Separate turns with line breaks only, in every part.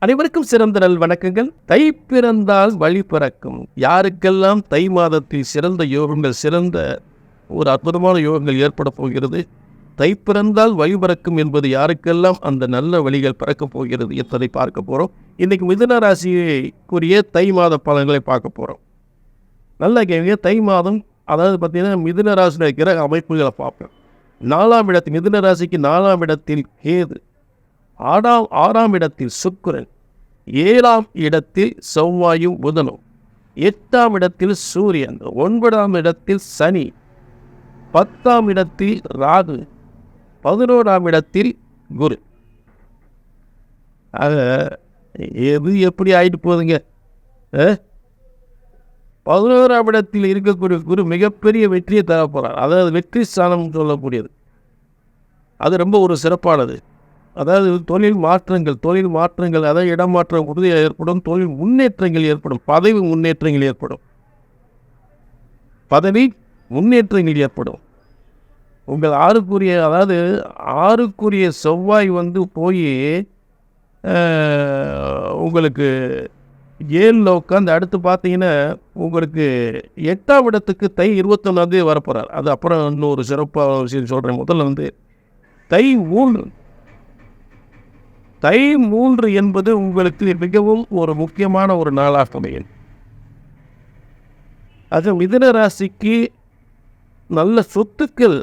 அனைவருக்கும் சிறந்த நல் வணக்கங்கள். தை பிறந்தால் வழி பிறக்கும். யாருக்கெல்லாம் தை மாதத்தில் சிறந்த யோகங்கள், சிறந்த ஒரு அற்புதமான யோகங்கள் ஏற்பட போகிறது, தை பிறந்தால் வழி பிறக்கும் என்பது யாருக்கெல்லாம் அந்த நல்ல வழிகள் பிறக்கப் போகிறது என்பதை பார்க்க போகிறோம். இன்றைக்கி மிதுன ராசிக்குரிய தை மாத பலன்களை பார்க்க போகிறோம். நல்ல கேள்வி. தை மாதம், அதாவது பார்த்திங்கன்னா மிதுன ராசியில் கிரக அமைப்புகளை பார்ப்போம். 4ஆம் இடத்தில், மிதுன ராசிக்கு 4ஆம் இடத்தில் கேது, 6ஆம் இடத்தில் சுக்கிரன், 7ஆம் இடத்தில் செவ்வாயும் புதனும், 8ஆம் இடத்தில் சூரியன், 9ஆம் இடத்தில் சனி, 10ஆம் இடத்தில் ராகு, 11ஆம் இடத்தில் குரு. ஆக எது எப்படி ஆயிட்டு போகுதுங்க. 11ஆம் இடத்தில் இருக்கக்கூடிய குரு மிகப்பெரிய வெற்றியை தரப்போகிறார். அதாவது வெற்றி ஸ்தானம் சொல்லக்கூடியது. அது ரொம்ப ஒரு சிறப்பானது. அதாவது தொழில் மாற்றங்கள், அதாவது இடமாற்றம் உறுதியாக ஏற்படும், தொழில் முன்னேற்றங்கள் ஏற்படும், பதவி முன்னேற்றங்கள் ஏற்படும். உங்கள் ஆறுக்குரிய செவ்வாய் போய் உங்களுக்கு 7ல் உட்காந்து அடுத்து பார்த்தீங்கன்னா உங்களுக்கு 8ஆம் இடத்துக்கு தை 21 வரப்போகிறார். அது அப்புறம் இன்னொரு சிறப்பான விஷயம் சொல்கிறேன். முதல்ல தை 3 என்பது உங்களுக்கு மிகவும் ஒரு முக்கியமான ஒரு நாளாக அமையும். அது மிதுன ராசிக்கு நல்ல சொத்துக்கள்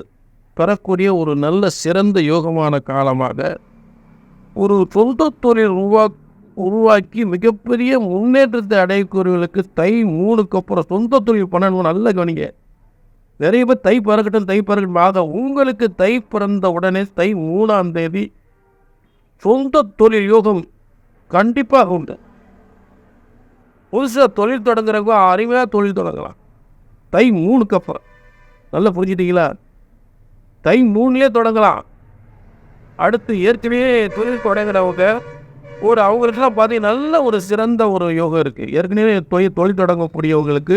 பெறக்கூடிய ஒரு நல்ல சிறந்த யோகமான காலமாக, ஒரு சொந்த தொழில் உருவாக்கி மிகப்பெரிய முன்னேற்றத்தை அடையக்கூடியவர்களுக்கு தை 3க்கு அப்புறம் சொந்த தொழில் பண்ணணும். நல்ல கவனிங்க. நிறைய பேர் தை பிறக்கட்டும் உங்களுக்கு தை பிறந்த உடனே தை 3ஆம் தேதி சொந்த தொழில் யோகம் கண்டிப்பாக உண்டு. புதுசாக தொழில் தொடங்குறவங்க அருமையாக தொழில் தொடங்கலாம் தை 3க்கு அப்புறம். நல்லா புரிஞ்சுட்டீங்களா? தை 3லே தொடங்கலாம். அடுத்து ஏற்கனவே தொழில் தொடங்குறவங்க அவங்களுக்குலாம் பார்த்தீங்கன்னா நல்ல ஒரு சிறந்த ஒரு யோகம் இருக்குது. ஏற்கனவே தொழில் தொடங்கக்கூடியவங்களுக்கு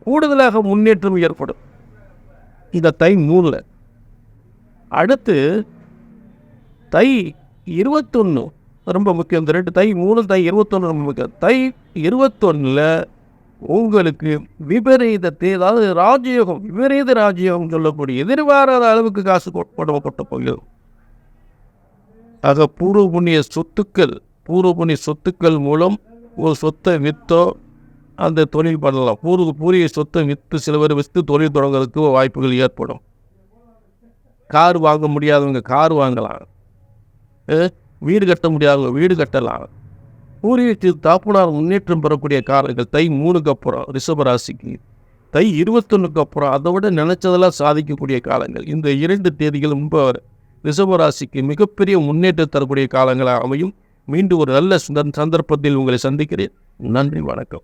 கூடுதலாக முன்னேற்றம் ஏற்படும் இந்த தை 3ல். அடுத்து தை 21 ரொம்ப முக்கியம். இந்த ரெண்டு தை 3, தை 21 ரொம்ப முக்கியம். தை 21ல் உங்களுக்கு விபரீதத்தை, அதாவது ராஜயோகம், விபரீத ராஜயோகம் சொல்லக்கூடிய எதிர்பாராத அளவுக்கு காசு கொட்ட போகிறது. ஆக பூர்வ புண்ணிய சொத்துக்கள் மூலம் ஒரு சொத்தை விற்றோ அந்த தொழில் பண்ணலாம். பூர்வீக சொத்தை விற்று சில பேர் விற்று தொழில் தொடங்குறதுக்கு வாய்ப்புகள் ஏற்படும். கார் வாங்க முடியாதவங்க கார் வாங்கலாம். வீடு கட்ட முடியாதவங்க வீடு கட்டலாம். பூர்வீகத்தில் தாப்புனார் முன்னேற்றம் பெறக்கூடிய காலங்கள் தை 3க்கு அப்புறம் ரிஷபராசிக்கு, தை 21க்கு அப்புறம் அதை விட நினைச்சதெல்லாம் சாதிக்கக்கூடிய காலங்கள். இந்த 2 தேதிகள் ரொம்ப ரிஷபராசிக்கு மிகப்பெரிய முன்னேற்றம் தரக்கூடிய காலங்களாக அமையும். மீண்டும் ஒரு நல்ல சந்தர்ப்பத்தில் உங்களை சந்திக்கிறேன். நன்றி, வணக்கம்.